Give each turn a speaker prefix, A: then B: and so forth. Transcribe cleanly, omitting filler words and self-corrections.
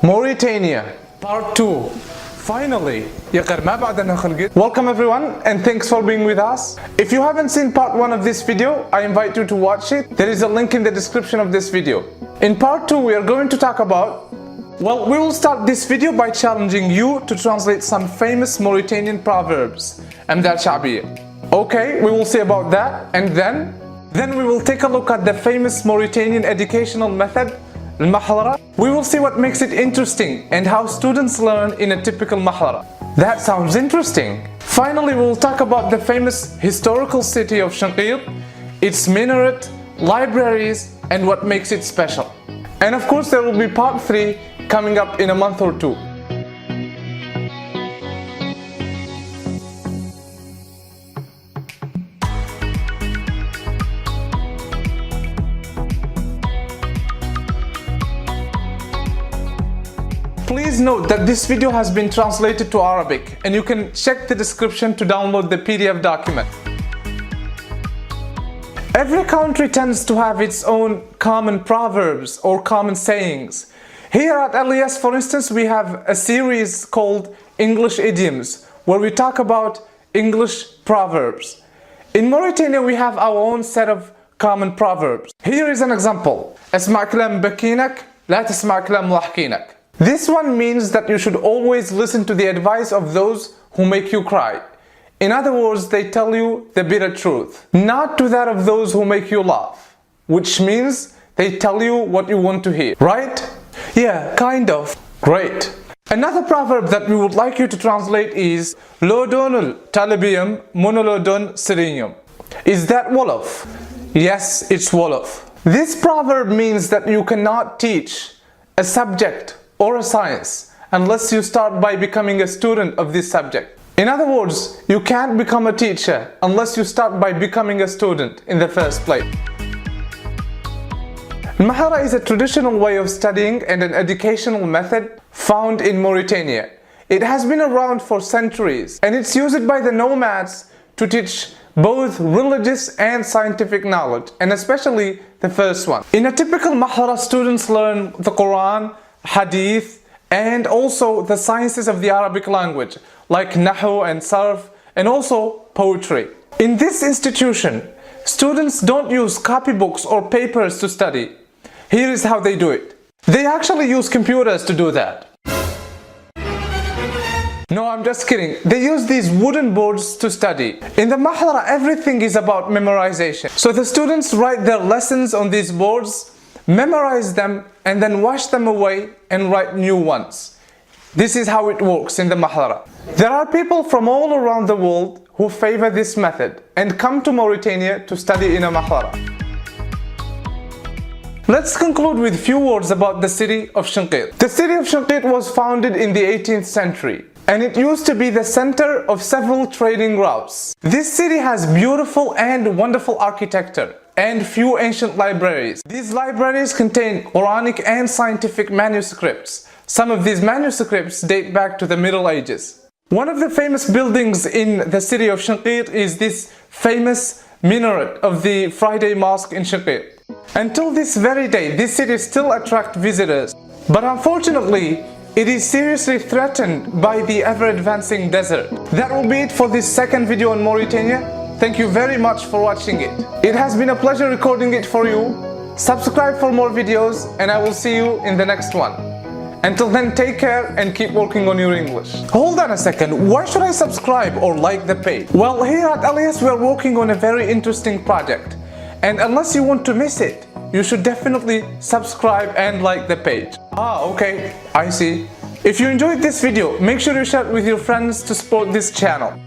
A: Mauritania, Part 2. Finally, welcome everyone and thanks for being with us. If you haven't seen part 1 of this video, I invite you to watch it. There is a link in the description of this video. In part 2, we are going to talk about, well, we will start this video by challenging you to translate some famous Mauritanian proverbs. Okay, we will see about that, and then we will take a look at the famous Mauritanian educational method, المحظرة. We will see what makes it interesting and how students learn in a typical Mahdhara. That sounds interesting. Finally, we will talk about the famous historical city of Chinguetti, its minaret, libraries, and what makes it special. And of course, there will be part 3 coming up in a month or 2. Please note that this video has been translated to Arabic and you can check the description to download the PDF document. Every country tends to have its own common proverbs or common sayings. Here at LES, for instance, we have a series called English Idioms where we talk about English proverbs. In Mauritania, we have our own set of common proverbs. Here is an example. اسمع كلام بكينك لا تسمع كلام ضحكينك. This one means that you should always listen to the advice of those who make you cry. In other words, they tell you the bitter truth, not to that of those who make you laugh, which means they tell you what you want to hear, right? Yeah, kind of. Great. Another proverb that we would like you to translate is Lodonul talibiyum monolodon sirinium. Is that Wolof? Yes, it's Wolof. This proverb means that you cannot teach a subject or a science unless you start by becoming a student of this subject. In other words, you can't become a teacher unless you start by becoming a student in the first place. Mahdhara is a traditional way of studying and an educational method found in Mauritania. It has been around for centuries and it's used by the nomads to teach both religious and scientific knowledge, and especially the first one. In a typical Mahdhara, students learn the Quran, Hadith, and also the sciences of the Arabic language like Nahu and Sarf, and also poetry. In this institution, students don't use copybooks or papers to study. Here is how they do it. They actually use computers to do that. No, I'm just kidding. They use these wooden boards to study. In the Mahdhara, everything is about memorization. So the students write their lessons on these boards, memorize them, and then wash them away and write new ones. This is how it works in the Mahdhara. There are people from all around the world who favor this method and come to Mauritania to study in a Mahdhara. Let's conclude with few words about the city of Chinguetti. The city of Chinguetti was founded in the 18th century and it used to be the center of several trading routes. This city has beautiful and wonderful architecture and few ancient libraries. These libraries contain Quranic and scientific manuscripts. Some of these manuscripts date back to the Middle Ages. One of the famous buildings in the city of Chinguetti is this famous minaret of the Friday Mosque in Chinguetti. Until this very day, this city still attracts visitors. But unfortunately, it is seriously threatened by the ever-advancing desert. That will be it for this second video on Mauritania. Thank you very much for watching it. It has been a pleasure recording it for you. Subscribe for more videos and I will see you in the next one. Until then, take care and keep working on your English. Hold on a second, why should I subscribe or like the page? Well, here at LES we are working on a very interesting project. And unless you want to miss it, you should definitely subscribe and like the page. Okay, I see. If you enjoyed this video, make sure you share it with your friends to support this channel.